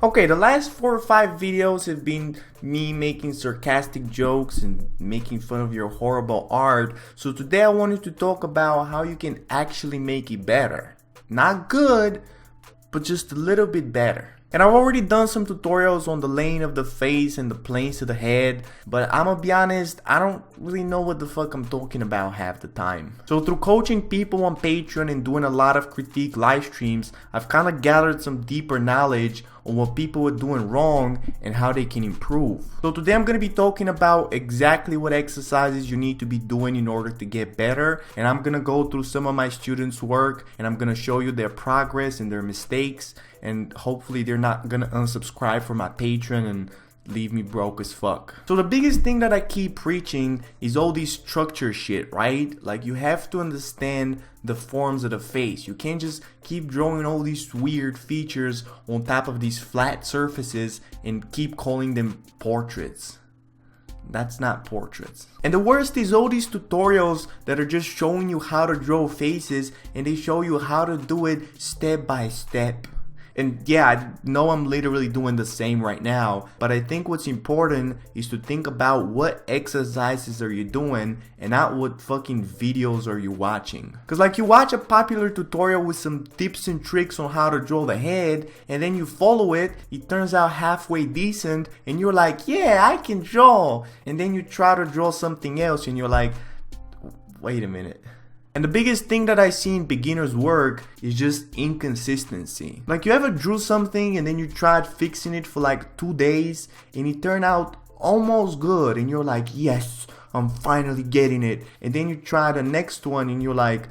Okay, the last 4 or 5 videos have been me making sarcastic jokes and making fun of your horrible art. So today I wanted to talk about how you can actually make it better. Not good, but just a little bit better. And I've already done some tutorials on the laying of the face and the planes to the head, but I'm gonna be honest, I don't really know what the fuck I'm talking about half the time. So through coaching people on Patreon and doing a lot of critique live streams, I've kind of gathered some deeper knowledge on what people are doing wrong and how they can improve. So today I'm going to be talking about exactly what exercises you need to be doing in order to get better, and I'm going to go through some of my students' work and I'm going to show you their progress and their mistakes, and hopefully they're not going to unsubscribe from my Patreon and leave me broke as fuck. So the biggest thing that I keep preaching is all these structure shit, right? Like, you have to understand the forms of the face. You can't just keep drawing all these weird features on top of these flat surfaces and keep calling them portraits. That's not portraits. And the worst is all these tutorials that are just showing you how to draw faces, and they show you how to do it step by step. And yeah, I know I'm literally doing the same right now, but I think what's important is to think about what exercises are you doing and not what fucking videos are you watching. Cause like, you watch a popular tutorial with some tips and tricks on how to draw the head, and then you follow it, it turns out halfway decent, and you're like, yeah, I can draw. And then you try to draw something else and you're like, wait a minute. And the biggest thing that I see in beginners' work is just inconsistency. Like, you ever drew something and then you tried fixing it for like 2 days and it turned out almost good, and you're like, yes, I'm finally getting it. And then you try the next one and you're like,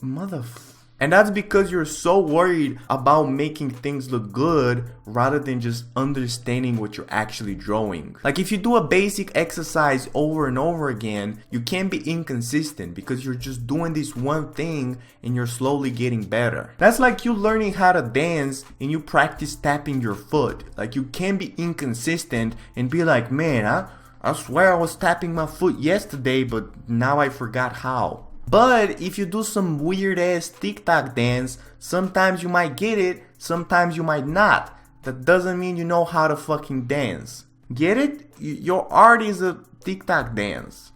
And that's because you're so worried about making things look good rather than just understanding what you're actually drawing. Like, if you do a basic exercise over and over again, you can't be inconsistent because you're just doing this one thing and you're slowly getting better. That's like you learning how to dance and you practice tapping your foot. Like, you can't be inconsistent and be like, man, I swear I was tapping my foot yesterday, but now I forgot how. But if you do some weird ass TikTok dance, sometimes you might get it, sometimes you might not. That doesn't mean you know how to fucking dance. Get it? Your art is a TikTok dance.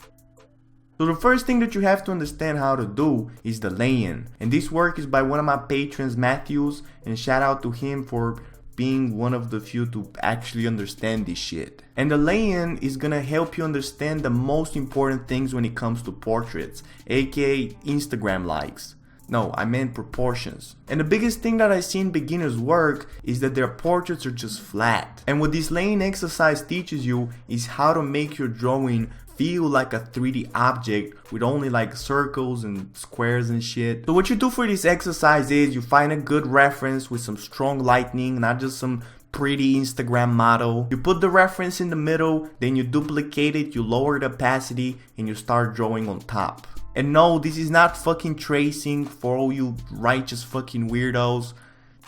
So the first thing that you have to understand how to do is the lay-in. And this work is by one of my patrons, Matthews, and shout out to him for being one of the few to actually understand this shit. And the lay-in is gonna help you understand the most important things when it comes to portraits, aka Instagram likes. No, I meant proportions. And the biggest thing that I see in beginners' work is that their portraits are just flat. And what this lay-in exercise teaches you is how to make your drawing feel like a 3D object with only like circles and squares and shit. So what you do for this exercise is you find a good reference with some strong lighting, not just some pretty Instagram model. You put the reference in the middle, then you duplicate it, you lower the opacity, and you start drawing on top. And no, this is not fucking tracing for all you righteous fucking weirdos.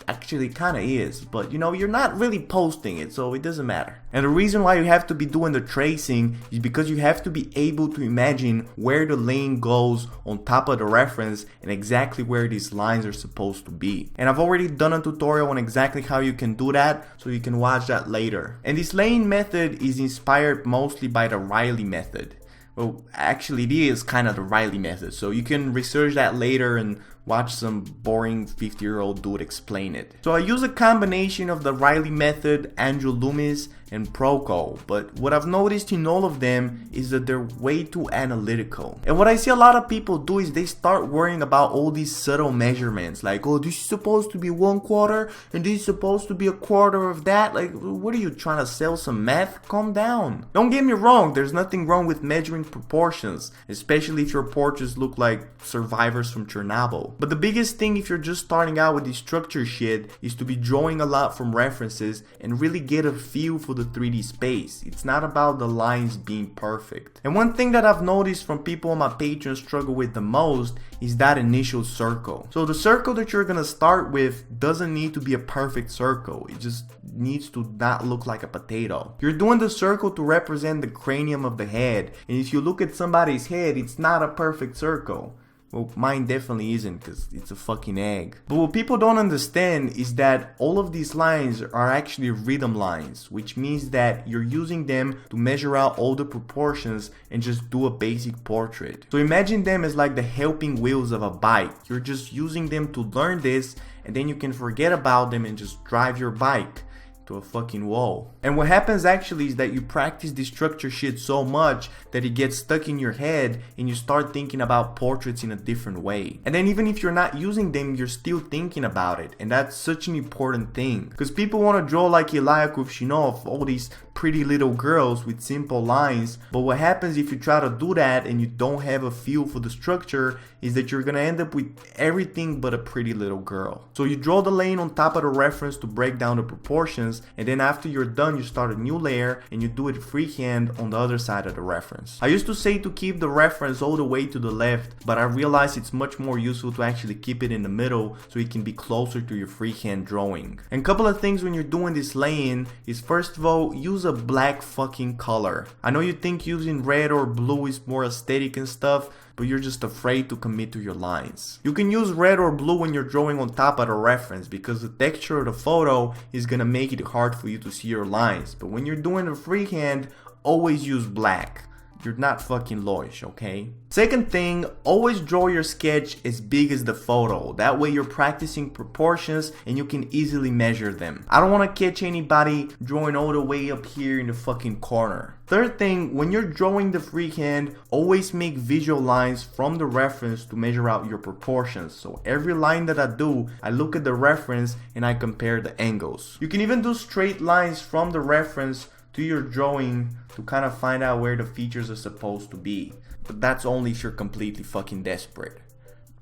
Actually, it kinda is, but you know, you're not really posting it, so it doesn't matter. And the reason why you have to be doing the tracing is because you have to be able to imagine where the lane goes on top of the reference and exactly where these lines are supposed to be. And I've already done a tutorial on exactly how you can do that, so you can watch that later. And this lane method is inspired mostly by the Riley method. Well, actually it is kind of the Riley method, so you can research that later and watch some boring 50-year-old dude explain it. So I use a combination of the Riley method, Andrew Loomis, and Proco, but what I've noticed in all of them is that they're way too analytical. And what I see a lot of people do is they start worrying about all these subtle measurements, like, oh, this is supposed to be 1/4 and this is supposed to be 1/4 of that. Like, what are you trying to sell, some math? Calm down. Don't get me wrong, there's nothing wrong with measuring proportions, especially if your portraits look like survivors from Chernobyl. But the biggest thing if you're just starting out with this structure shit is to be drawing a lot from references and really get a feel for the 3D space. It's not about the lines being perfect. And one thing that I've noticed from people on my Patreon struggle with the most is that initial circle. So the circle that you're gonna start with doesn't need to be a perfect circle. It just needs to not look like a potato. You're doing the circle to represent the cranium of the head, and if you look at somebody's head, it's not a perfect circle. Well, mine definitely isn't because it's a fucking egg. But what people don't understand is that all of these lines are actually rhythm lines, which means that you're using them to measure out all the proportions and just do a basic portrait. So imagine them as like the helping wheels of a bike. You're just using them to learn this, and then you can forget about them and just drive your bike to a fucking wall. And what happens actually is that you practice this structure shit so much that it gets stuck in your head and you start thinking about portraits in a different way. And then even if you're not using them, you're still thinking about it, and that's such an important thing, because people want to draw like Ilya Kuvshinov, all these pretty little girls with simple lines, but what happens if you try to do that and you don't have a feel for the structure is that you're gonna end up with everything but a pretty little girl. So you draw the lane on top of the reference to break down the proportions, and then after you're done you start a new layer and you do it freehand on the other side of the reference. I used to say to keep the reference all the way to the left, but I realized it's much more useful to actually keep it in the middle so it can be closer to your freehand drawing. And a couple of things when you're doing this laying is, first of all, use a black fucking color. I know you think using red or blue is more aesthetic and stuff, but you're just afraid to commit to your lines. You can use red or blue when you're drawing on top of the reference because the texture of the photo is gonna make it hard for you to see your lines. But when you're doing a freehand, always use black. You're not fucking Loish, okay? Second thing, always draw your sketch as big as the photo. That way you're practicing proportions and you can easily measure them. I don't want to catch anybody drawing all the way up here in the fucking corner. Third thing, when you're drawing the freehand, always make visual lines from the reference to measure out your proportions. So every line that I do, I look at the reference and I compare the angles. You can even do straight lines from the reference to your drawing to kind of find out where the features are supposed to be. But that's only if you're completely fucking desperate.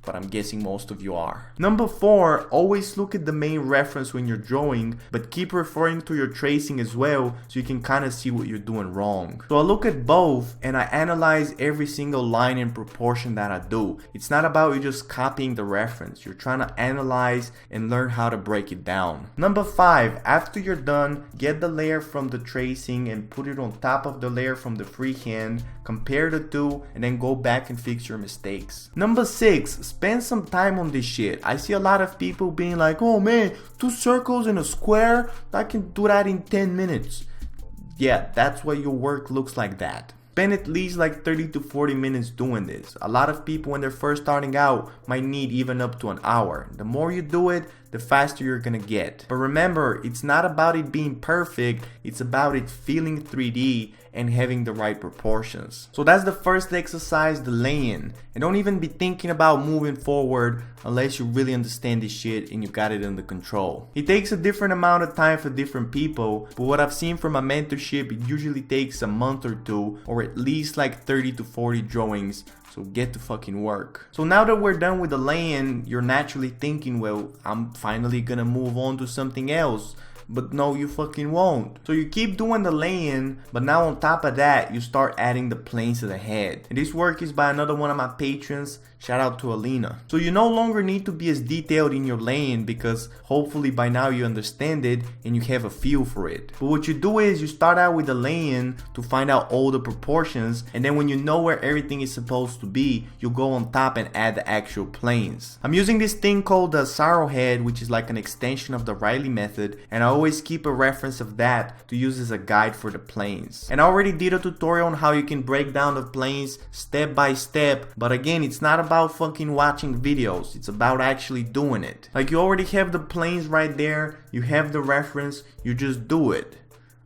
But I'm guessing most of you are. Number 4, always look at the main reference when you're drawing, but keep referring to your tracing as well so you can kind of see what you're doing wrong. So I look at both and I analyze every single line and proportion that I do. It's not about you just copying the reference. You're trying to analyze and learn how to break it down. Number 5, after you're done, get the layer from the tracing and put it on top of the layer from the freehand, compare the two, and then go back and fix your mistakes. Number 6, spend some time on this shit. I see a lot of people being like, oh man, 2 circles and a square, I can do that in 10 minutes. Yeah, that's why your work looks like that. Spend at least like 30 to 40 minutes doing this. A lot of people when they're first starting out might need even up to an hour. The more you do it, the faster you're gonna get. But remember, it's not about it being perfect, it's about it feeling 3D and having the right proportions. So that's the first exercise, the laying. And don't even be thinking about moving forward unless you really understand this shit and you got it under control. It takes a different amount of time for different people, but what I've seen from my mentorship, it usually takes a month or 2, or at least like 30 to 40 drawings. So get to fucking work. So now that we're done with the laying, you're naturally thinking, well, I'm finally gonna move on to something else. But no, you fucking won't. So you keep doing the laying, but now on top of that, you start adding the planes to the head. And this work is by another one of my patrons. Shout out to Alina. So you no longer need to be as detailed in your laying because hopefully by now you understand it and you have a feel for it. But what you do is you start out with the laying to find out all the proportions, and then when you know where everything is supposed to be, you go on top and add the actual planes. I'm using this thing called the Arrowhead, which is like an extension of the Riley method, and I always keep a reference of that to use as a guide for the planes. And I already did a tutorial on how you can break down the planes step by step, but again, it's not about fucking watching videos, it's about actually doing it. Like you already have the planes right there, you have the reference, you just do it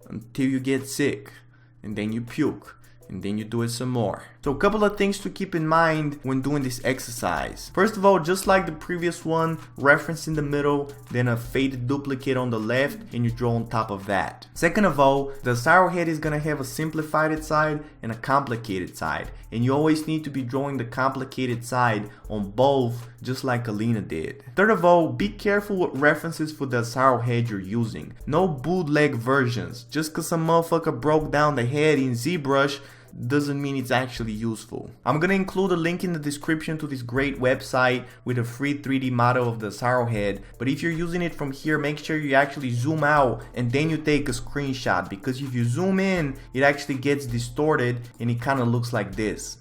until you get sick, and then you puke, and then you do it some more. So a couple of things to keep in mind when doing this exercise. First of all, just like the previous one, reference in the middle, then a faded duplicate on the left, and you draw on top of that. Second of all, the arrowhead is gonna have a simplified side and a complicated side, and you always need to be drawing the complicated side on both, just like Alina did. Third of all, be careful with references for the arrowhead you're using. No bootleg versions. Just cause some motherfucker broke down the head in ZBrush doesn't mean it's actually useful. I'm gonna include a link in the description to this great website with a free 3D model of the arrowhead, but if you're using it from here, make sure you actually zoom out and then you take a screenshot, because if you zoom in, it actually gets distorted and it kind of looks like this.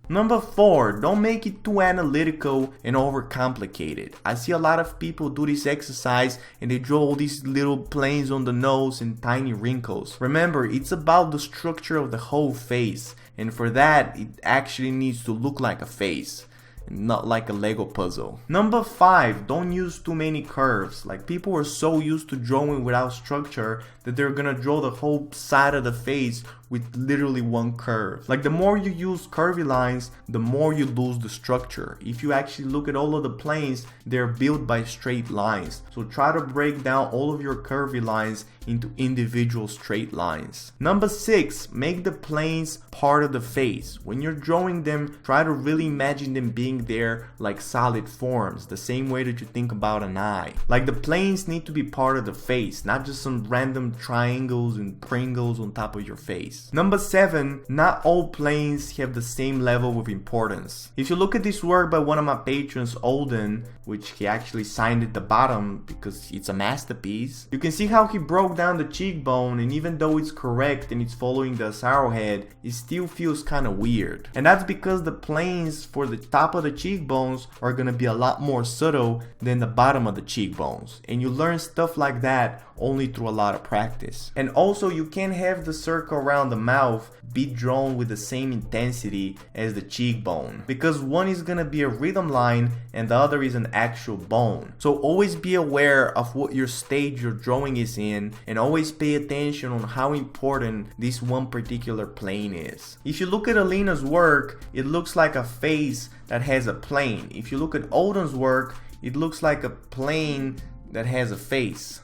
Number 4, don't make it too analytical and overcomplicated. I see a lot of people do this exercise and they draw all these little planes on the nose and tiny wrinkles. Remember, it's about the structure of the whole face, and for that, it actually needs to look like a face, not like a Lego puzzle. Number 5, don't use too many curves. Like, people are so used to drawing without structure that they're gonna draw the whole side of the face with literally one curve. Like, the more you use curvy lines, the more you lose the structure. If you actually look at all of the planes, they're built by straight lines. So try to break down all of your curvy lines into individual straight lines. Number 6, make the planes part of the face. When you're drawing them, try to really imagine them being there like solid forms, the same way that you think about an eye. Like, the planes need to be part of the face, not just some random triangles and Pringles on top of your face. Number 7, not all planes have the same level of importance. If you look at this work by one of my patrons, Olden, which he actually signed at the bottom because it's a masterpiece, you can see how he broke down the cheekbone, and even though it's correct and it's following the arrowhead, it still feels kind of weird. And that's because the planes for the top of the cheekbones are gonna be a lot more subtle than the bottom of the cheekbones, and you learn stuff like that only through a lot of practice. And also, you can't have the circle around the mouth be drawn with the same intensity as the cheekbone, because one is gonna be a rhythm line and the other is an actual bone. So always be aware of what your stage your drawing is in, and always pay attention on how important this one particular plane is. If you look at Alina's work, it looks like a face that has a plane. If you look at Olden's work, it looks like a plane that has a face.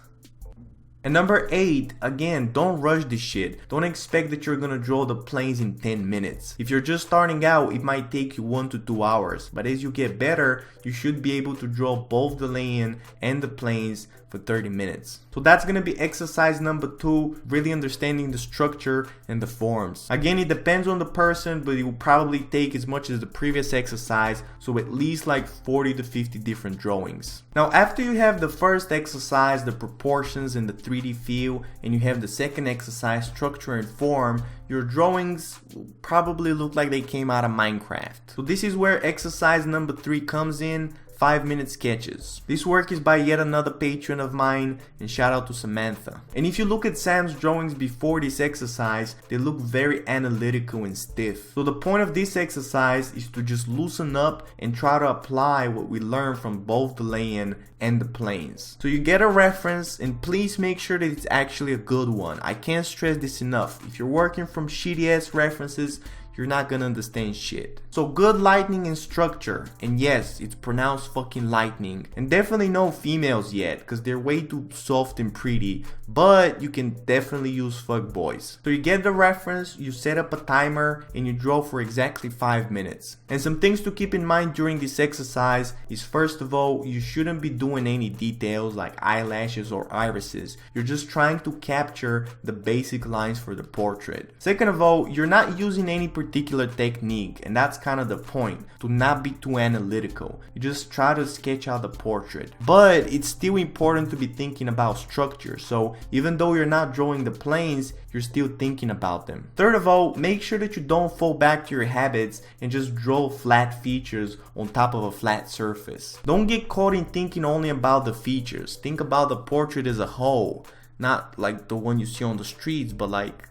And number 8, again, don't rush this shit. Don't expect that you're gonna draw the planes in 10 minutes. If you're just starting out, it might take you 1 to 2 hours. But as you get better, you should be able to draw both the lay-in and the planes for 30 minutes. So that's gonna be exercise number 2, really understanding the structure and the forms. Again, it depends on the person, but it will probably take as much as the previous exercise, so at least like 40 to 50 different drawings. Now, after you have the first exercise, the proportions and the 3D feel, and you have the second exercise, structure and form, your drawings will probably look like they came out of Minecraft. So this is where exercise number 3 comes in. 5-minute sketches. This work is by yet another patron of mine, and shout out to Samantha. And if you look at Sam's drawings before this exercise, they look very analytical and stiff. So the point of this exercise is to just loosen up and try to apply what we learned from both the lay-in and the planes. So you get a reference, and please make sure that it's actually a good one. I can't stress this enough. If you're working from shitty ass references, you're not gonna understand shit. So good lighting and structure, and yes, it's pronounced fucking lightning. And definitely no females yet, because they're way too soft and pretty, but you can definitely use fuckboys. So you get the reference, you set up a timer, and you draw for exactly 5 minutes. And some things to keep in mind during this exercise is, first of all, you shouldn't be doing any details like eyelashes or irises. You're just trying to capture the basic lines for the portrait. Second of all, you're not using any particular technique, and that's kind of the point, to not be too analytical. You just try to sketch out the portrait, but it's still important to be thinking about structure. So even though you're not drawing the planes, you're still thinking about them. Third of all, make sure that you don't fall back to your habits and just draw flat features on top of a flat surface. Don't get caught in thinking only about the features. Think about the portrait as a whole, not like the one you see on the streets, but like,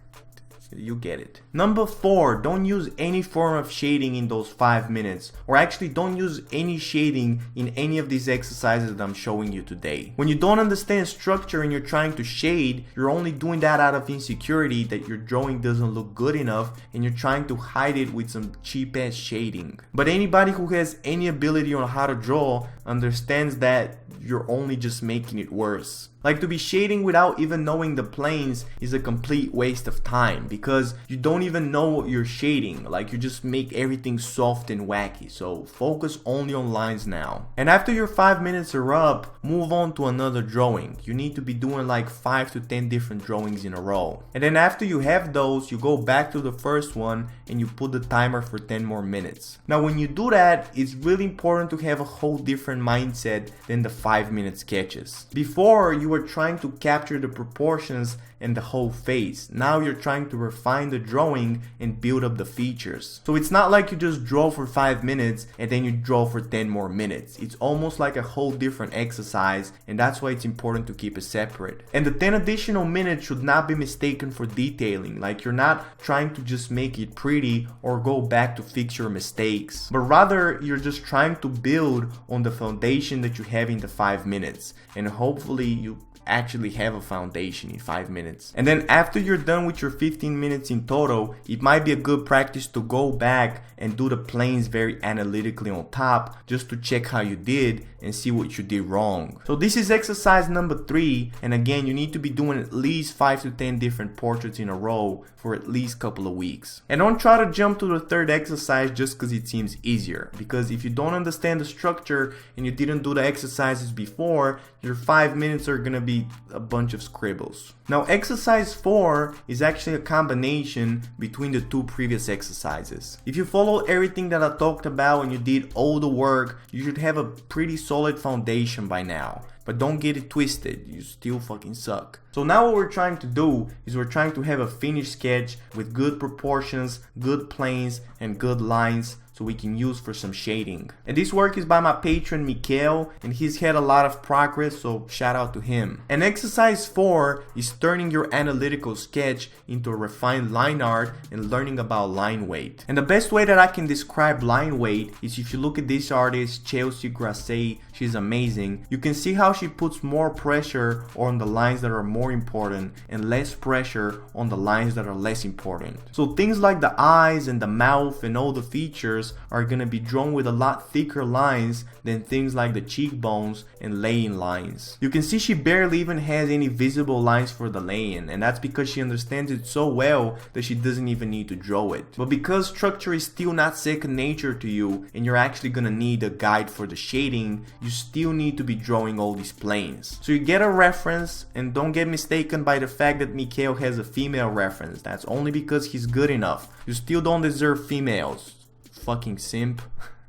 you get it. Number 4, don't use any form of shading in those 5 minutes, or actually don't use any shading in any of these exercises that I'm showing you today. When you don't understand structure and you're trying to shade, you're only doing that out of insecurity that your drawing doesn't look good enough, and you're trying to hide it with some cheap ass shading. But anybody who has any ability on how to draw understands that you're only just making it worse. Like, to be shading without even knowing the planes is a complete waste of time, because you don't even know what you're shading. Like, you just make everything soft and wacky. So focus only on lines now. And after your 5 minutes are up, move on to another drawing. You need to be doing like 5 to 10 different drawings in a row. And then after you have those, you go back to the first one and you put the timer for 10 more minutes. Now when you do that, it's really important to have a whole different mindset than the 5-minute sketches. Before, you you are trying to capture the proportions and the whole face. Now you're trying to refine the drawing and build up the features. So it's not like you just draw for 5 minutes and then you draw for 10 more minutes. It's almost like a whole different exercise, and that's why it's important to keep it separate. And the 10 additional minutes should not be mistaken for detailing. Like, you're not trying to just make it pretty or go back to fix your mistakes, but rather you're just trying to build on the foundation that you have in the 5 minutes, and hopefully you actually have a foundation in 5 minutes. And then after you're done with your 15 minutes in total, it might be a good practice to go back and do the planes very analytically on top, just to check how you did and see what you did wrong. So this is exercise number 3, and again, you need to be doing at least 5 to 10 different portraits in a row for at least a couple of weeks. And don't try to jump to the third exercise just because it seems easier, because if you don't understand the structure and you didn't do the exercises before, your 5 minutes are gonna be a bunch of scribbles. Now exercise 4 is actually a combination between the 2 previous exercises. If you follow everything that I talked about and you did all the work, you should have a pretty solid foundation by now. But don't get it twisted, you still fucking suck. So now what we're trying to do is we're trying to have a finished sketch with good proportions, good planes, and good lines, so we can use for some shading. And this work is by my patron Mikael, and he's had a lot of progress, so shout out to him. And exercise 4 is turning your analytical sketch into a refined line art and learning about line weight. And the best way that I can describe line weight is if you look at this artist, Chelsea Grasset, she's amazing. You can see how she puts more pressure on the lines that are more important and less pressure on the lines that are less important. So things like the eyes and the mouth and all the features are gonna be drawn with a lot thicker lines than things like the cheekbones and laying lines. You can see she barely even has any visible lines for the laying, and that's because she understands it so well that she doesn't even need to draw it. But because structure is still not second nature to you and you're actually gonna need a guide for the shading, you still need to be drawing all these planes. So you get a reference, and don't get mistaken by the fact that Mikael has a female reference. That's only because he's good enough. You still don't deserve females. Fucking simp.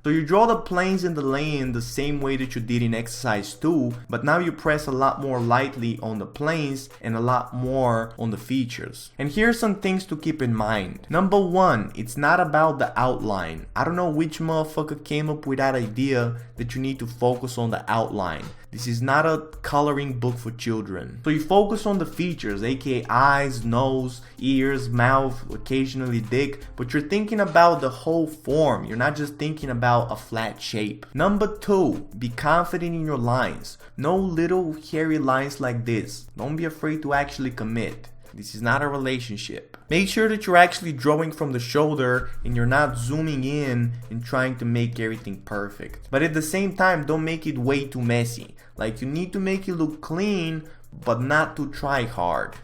So you draw the planes and the laying the same way that you did in exercise 2, but now you press a lot more lightly on the planes and a lot more on the features. And here's some things to keep in mind. Number 1, it's not about the outline. I don't know which motherfucker came up with that idea that you need to focus on the outline. This is not a coloring book for children. So you focus on the features, aka eyes, nose, ears, mouth, occasionally dick, but you're thinking about the whole form. You're not just thinking about a flat shape. Number 2, be confident in your lines. No little hairy lines like this. Don't be afraid to actually commit. This is not a relationship. Make sure that you're actually drawing from the shoulder and you're not zooming in and trying to make everything perfect. But at the same time, don't make it way too messy. Like, you need to make it look clean, but not to try hard.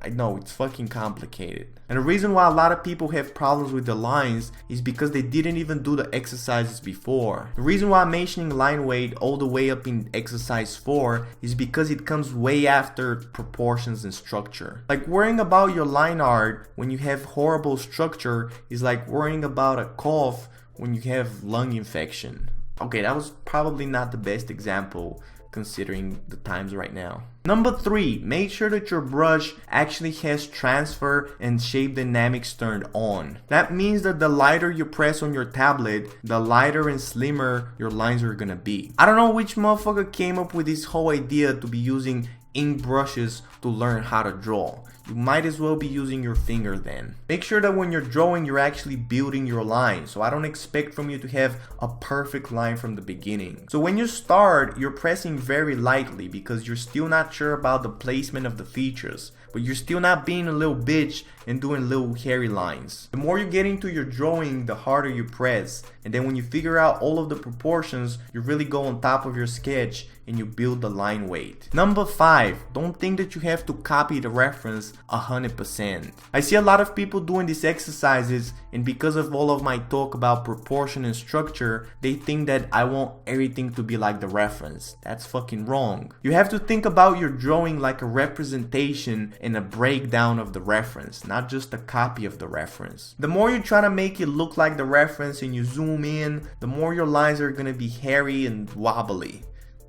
I know, it's fucking complicated. And the reason why a lot of people have problems with the lines is because they didn't even do the exercises before. The reason why I'm mentioning line weight all the way up in exercise 4 is because it comes way after proportions and structure. Like, worrying about your line art when you have horrible structure is like worrying about a cough when you have lung infection. Okay, that was probably not the best example considering the times right now. Number 3, make sure that your brush actually has transfer and shape dynamics turned on. That means that the lighter you press on your tablet, the lighter and slimmer your lines are gonna be. I don't know which motherfucker came up with this whole idea to be using ink brushes to learn how to draw. You might as well be using your finger then. Make sure that when you're drawing, you're actually building your line. So I don't expect from you to have a perfect line from the beginning. So when you start, you're pressing very lightly because you're still not sure about the placement of the features. But you're still not being a little bitch and doing little hairy lines. The more you get into your drawing, the harder you press. And then when you figure out all of the proportions, you really go on top of your sketch and you build the line weight. Number 5, don't think that you have to copy the reference 100%. I see a lot of people doing these exercises, and because of all of my talk about proportion and structure, they think that I want everything to be like the reference. That's fucking wrong. You have to think about your drawing like a representation and a breakdown of the reference, not just a copy of the reference. The more you try to make it look like the reference and you zoom in, the more your lines are gonna be hairy and wobbly.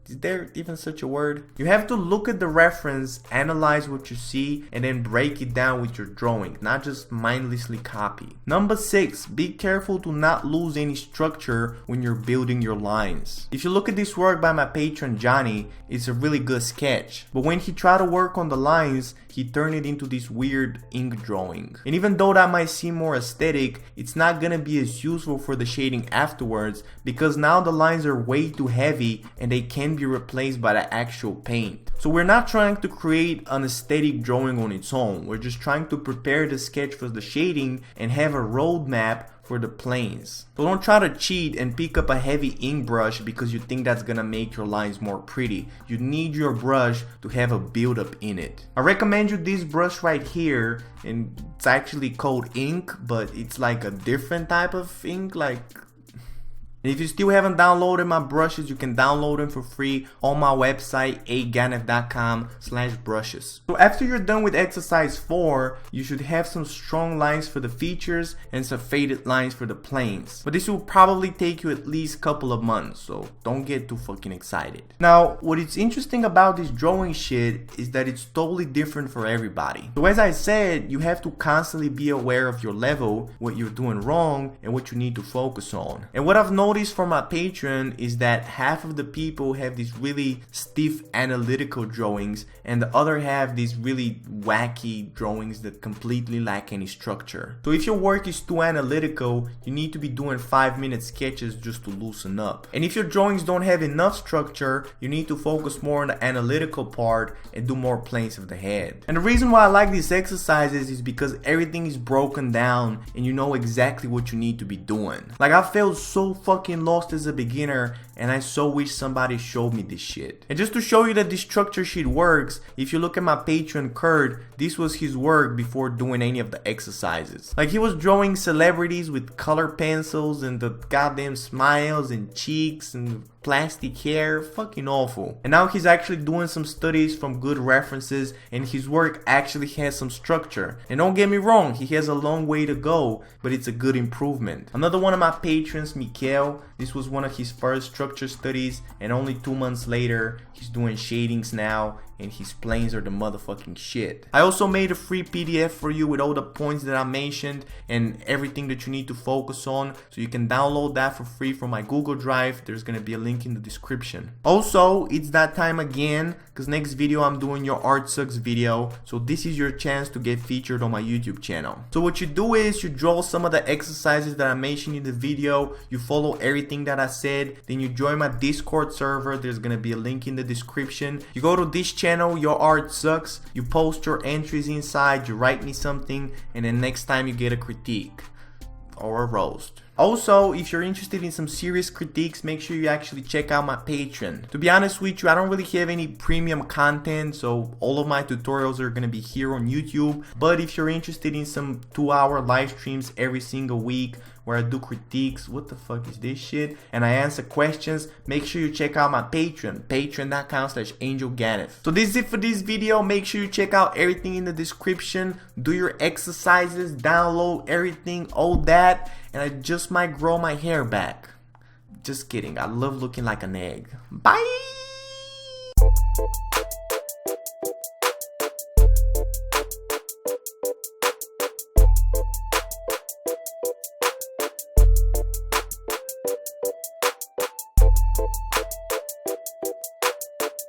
Is there even such a word? You have to look at the reference, analyze what you see, and then break it down with your drawing, not just mindlessly copy. Number 6, be careful to not lose any structure when you're building your lines. If you look at this work by my patron Johnny, it's a really good sketch. But when he tried to work on the lines, he turned it into this weird ink drawing. And even though that might seem more aesthetic, it's not gonna be as useful for the shading afterwards, because now the lines are way too heavy and they can be replaced by the actual paint. So we're not trying to create an aesthetic drawing on its own. We're just trying to prepare the sketch for the shading and have a roadmap for the planes. So don't try to cheat and pick up a heavy ink brush because you think that's gonna make your lines more pretty. You need your brush to have a build-up in it. I recommend you this brush right here, and it's actually called ink, but it's like a different type of ink, like. And if you still haven't downloaded my brushes, you can download them for free on my website, ganev.com/brushes. So after you're done with exercise 4, you should have some strong lines for the features and some faded lines for the planes. But this will probably take you at least a couple of months, so don't get too fucking excited. Now, what is interesting about this drawing shit is that it's totally different for everybody. So as I said, you have to constantly be aware of your level, what you're doing wrong, and what you need to focus on. And what I've noticed for my Patreon is that half of the people have these really stiff analytical drawings and the other half these really wacky drawings that completely lack any structure. So if your work is too analytical, you need to be doing 5-minute sketches just to loosen up. And if your drawings don't have enough structure, you need to focus more on the analytical part and do more planes of the head. And the reason why I like these exercises is because everything is broken down and you know exactly what you need to be doing. Like, I felt so fucking lost as a beginner and I so wish somebody showed me this shit. And just to show you that this structure shit works, if you look at my patron Kurt, this was his work before doing any of the exercises. Like, he was drawing celebrities with color pencils and the goddamn smiles and cheeks and plastic hair, fucking awful. And now he's actually doing some studies from good references and his work actually has some structure. And don't get me wrong, he has a long way to go, but it's a good improvement. Another one of my patrons, Mikael, this was one of his first structure studies and only 2 months later, he's doing shadings now and his planes are the motherfucking shit. I also made a free PDF for you with all the points that I mentioned and everything that you need to focus on, so you can download that for free from my Google Drive. There's gonna be a link in the description. Also, it's that time again, because next video I'm doing your art sucks video, so this is your chance to get featured on my YouTube channel. So what you do is you draw some of the exercises that I mentioned in the video, you follow everything that I said, then you join my Discord server. There's gonna be a link in the description. You go to this channel, your art sucks, you post your entries inside, you write me something, and then next time you get a critique or a roast. Also, if you're interested in some serious critiques, make sure you actually check out my Patreon. To be honest with you, I don't really have any premium content, so all of my tutorials are gonna be here on YouTube. But if you're interested in some 2-hour live streams every single week where I do critiques, what the fuck is this shit, and I answer questions, make sure you check out my Patreon, patreon.com/angelganev. So this is it for this video. Make sure you check out everything in the description, do your exercises, download everything, all that, and I just might grow my hair back. Just kidding, I love looking like an egg. Bye!